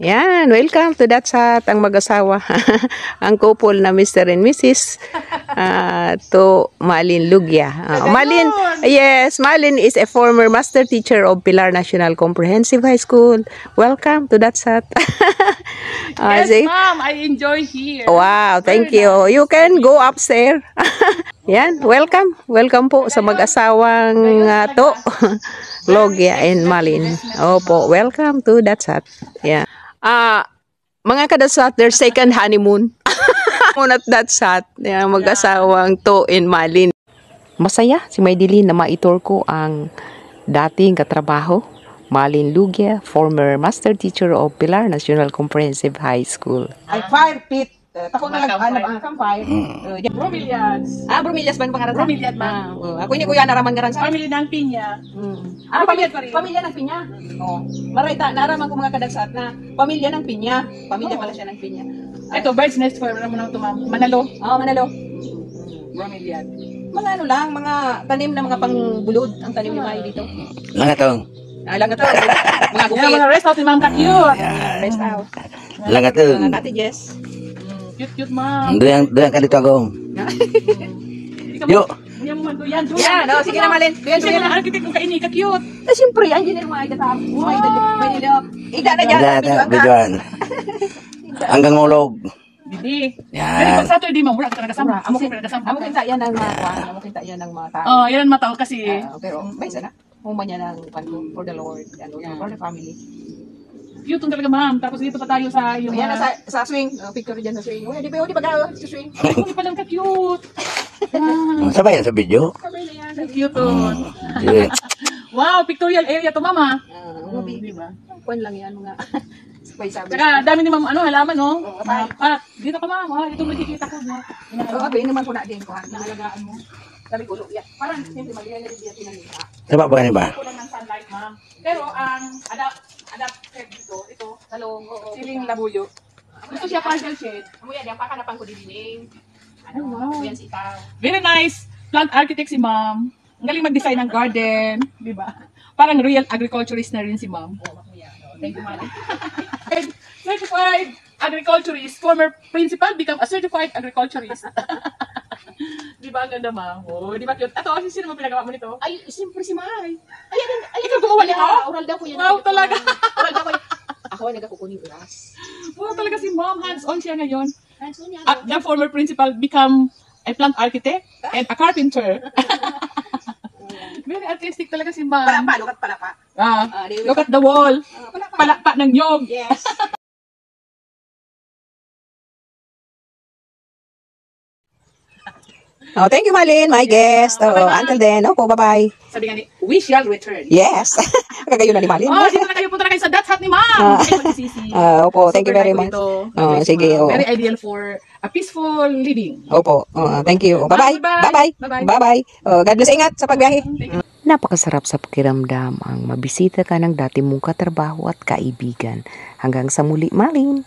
Yan, welcome to That's Hot, ang mag-asawa. Ang couple na Mr. and Mrs. To Malin Lugya. Malin, yes, Malin is a former master teacher of Pilar National Comprehensive High School. Welcome to That's Hot. Yes, ma'am, I enjoy here. Wow, thank you. You can go upstairs. Yan, welcome. Welcome po sa mag-asawang to Lugya and Malin. Opo, welcome to That's Hot. Yeah. Mga kadasat, their second honeymoon. At That's Hot. Yeah, mag-asawang to in Malin. Masaya si Maydilin na maitur ko ang dating katrabaho, Malin Lugya, former master teacher of Pilar National Comprehensive High School. Ay 5 feet. Tako na lang ang 5. Bromeliads. Bromeliads ba ang pangalan? Bromeliad, ma'am. Ako hindi ko yan naraman garan sa Family ng pinya. Pamilya ng pinya. Marita, naraman ko mga kadagsat na pamilya ng pinya. Pamilya pala siya ng pinya. Ito, bird's nest for naman ito, ma'am. Manalo. Manalo. Bromeliad. Mga ano lang, mga tanim na mga pangbulod ang tanim ni Mai dito. Langatong. Langatong. Mga gupit. Mga rest out ni ma'am ka-cute. Rest out. Langatong. Mga cottages. Cute, ma'am. Doon ka dito ako. Yo. Yan, sige na Malin. Sige na, architect kong kaini, ka-cute. Siyempre, engineer mo ay katap. Ida na dyan. Biduan. Hanggang mulog. Hindi. Yan. Pero pag Saturday, ma'am, wala ka talaga sama. Amo kinta yan ng mga kuwan. Amo kinta yan ng mga tao. Yan ang mataw kasi. Pero, may sana. Huma niya ng for the Lord. For the family. Cute talaga, ma'am. Tapos dito pa tayo sa yung... Ayan na sa swing. Picture dyan sa swing. Di ba sa swing? Hindi pa lang ka-cute. Sabay yan sa video. Sabay na yan. Cute. Wow, pictorial area to, mama. Diba? Kuwan lang yan mga... Saka dami ni ma'am halaman, no? Dito ka, ma'am. Ito makikita ko. Okay, naman ko na din ko. Nangalagaan mo. Sabi ko, yan. Parang simple mag-iyan na rin tinanita. Sabay ba ganun ba? Kulang ng sunlight, ma'am. Pero ang adapted dito, ito, talong, siling labuyo. Gusto siya partial shade. Amuya, diyan pakanapan ko din. Wow. Yan sitaw. Very nice. Plant architect si ma'am. Ang galing mag-design ng garden. Di ba? Parang real agriculturist na rin si ma'am. Thank you, Mali. Certified agriculturist. Former principal become a certified agriculturist. Di ba ang ganda, ma'am? Di ba cute? Ito, sino mo pinagawa mo nito? Ay, siyempre si Mai. Ay, ikaw gumawa nito? Oral daw ko yan. Wow, talaga. Oral daw ko yan. Ako ay nagkakukunin oras. Wow, talaga si ma'am. Hands-on siya ngayon. Hands-on yan. The former principal become a plant architect and a carpenter. Very artistic talaga si ma'am. Palapa. Look at the wall. Palakpa ng nyog. Yes. Thank you, Malin, my guest. Until then, bye-bye. Sabi nga ni, we shall return. Yes. Kagayon na ni Malin. Dito na kayo, punta na kayo sa That's Hot ni ma'am. Opo, thank you very much. Sige. Very ideal for a peaceful living. Opo, thank you. Bye-bye. Bye-bye. God bless, ingat sa pagbiyahe. Napakasarap sa pakiramdam ang mabisita ka ng dati mong katrabaho at kaibigan. Hanggang sa muli, Malin.